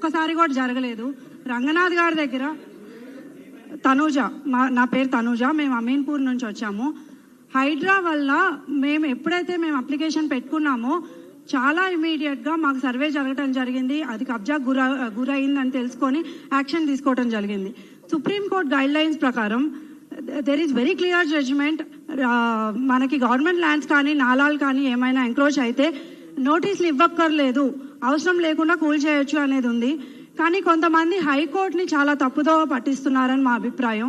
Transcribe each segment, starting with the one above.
ఒక్కసారి కూడా జరగలేదు. రంగనాథ్ గారి దగ్గర తనూజ, నా పేరు తనూజ, మేము అమీన్పూర్ నుంచి వచ్చాము. హైడ్రా వల్ల మేము ఎప్పుడైతే అప్లికేషన్ పెట్టుకున్నామో చాలా ఇమీడియట్గా మాకు సర్వే జరగటం జరిగింది. అది కబ్జా గురైందని తెలుసుకొని యాక్షన్ తీసుకోవడం జరిగింది. సుప్రీంకోర్టు గైడ్ లైన్స్ ప్రకారం there is very clear judgement. మనకి గవర్నమెంట్ ల్యాండ్స్ కానీ నాలాలు కానీ ఏమైనా ఎంక్రోచ్ అయితే నోటీసులు ఇవ్వక్కర్లేదు, అవసరం లేకుండా కూల్ చేయొచ్చు అనేది ఉంది. కానీ కొంతమంది హైకోర్టుని చాలా తప్పుదో పట్టిస్తున్నారని మా అభిప్రాయం.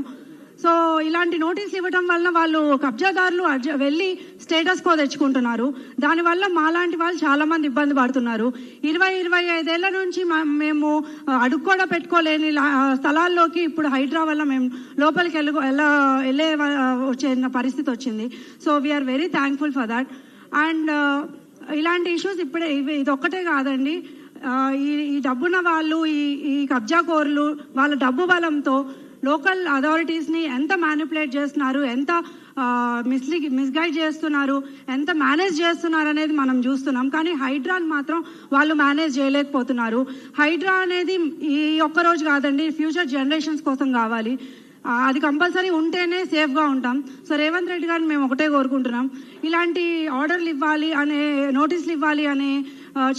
సో ఇలాంటి నోటీసులు ఇవ్వడం వల్ల వాళ్ళు కబ్జాదారులు వెళ్ళి స్టేటస్ కో తెచ్చుకుంటున్నారు. దానివల్ల మాలాంటి వాళ్ళు చాలా మంది ఇబ్బంది పడుతున్నారు. 25 ఏళ్ల నుంచి మేము అడుగు కూడా పెట్టుకోలేని స్థలాల్లోకి ఇప్పుడు హైడ్రా వల్ల మేము లోపలికి వెళ్ళే వచ్చే పరిస్థితి వచ్చింది. So we are very thankful for that. And ఇలాంటి ఇష్యూస్ ఇప్పుడే ఇది ఒక్కటే కాదండి. ఈ డబ్బున్న వాళ్ళు, ఈ కబ్జా కోర్లు వాళ్ళ డబ్బు బలంతో లోకల్ అథారిటీస్ని ఎంత మ్యానిపులేట్ చేస్తున్నారు, ఎంత మిస్గైడ్ చేస్తున్నారు, ఎంత మేనేజ్ చేస్తున్నారు అనేది మనం చూస్తున్నాం. కానీ హైడ్రాని మాత్రం వాళ్ళు మేనేజ్ చేయలేకపోతున్నారు. హైడ్రా అనేది ఈ ఒక్కరోజు కాదండి, ఫ్యూచర్ జనరేషన్స్ కోసం కావాలి. అది కంపల్సరీ ఉంటేనే సేఫ్గా ఉంటాం. సో రేవంత్ రెడ్డి గారిని మేము ఒకటే కోరుకుంటున్నాం, ఇలాంటి ఆర్డర్లు ఇవ్వాలి అనే, నోటీసులు ఇవ్వాలి అనే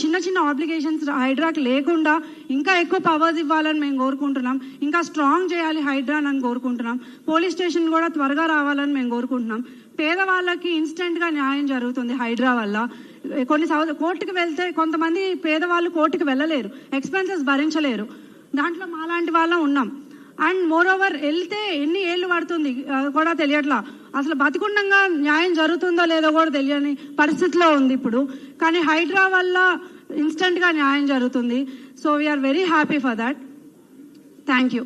చిన్న చిన్న అప్లికేషన్స్ హైడ్రాకి లేకుండా ఇంకా ఎక్కువ పవర్స్ ఇవ్వాలని మేము కోరుకుంటున్నాం. ఇంకా స్ట్రాంగ్ చేయాలి హైడ్రాని అని కోరుకుంటున్నాం. పోలీస్ స్టేషన్ కూడా త్వరగా రావాలని మేము కోరుకుంటున్నాం. పేదవాళ్ళకి ఇన్స్టెంట్గా న్యాయం జరుగుతుంది హైడ్రా వల్ల. కొన్ని కోర్టుకు వెళ్తే కొంతమంది పేదవాళ్ళు కోర్టుకు వెళ్ళలేరు, ఎక్స్పెన్సెస్ భరించలేరు. దాంట్లో మాలాంటి వాళ్ళం ఉన్నాం. అండ్ మోర్ ఓవర్ వెళ్తే ఎన్ని ఏళ్ళు పడుతుంది కూడా తెలియట్లా, అసలు బతికుండంగా న్యాయం జరుగుతుందో లేదో కూడా తెలియని పరిస్థితిలో ఉంది ఇప్పుడు. కానీ హైడ్రా వల్ల ఇన్స్టెంట్గా న్యాయం జరుగుతుంది. So we are very happy for that. Thank you.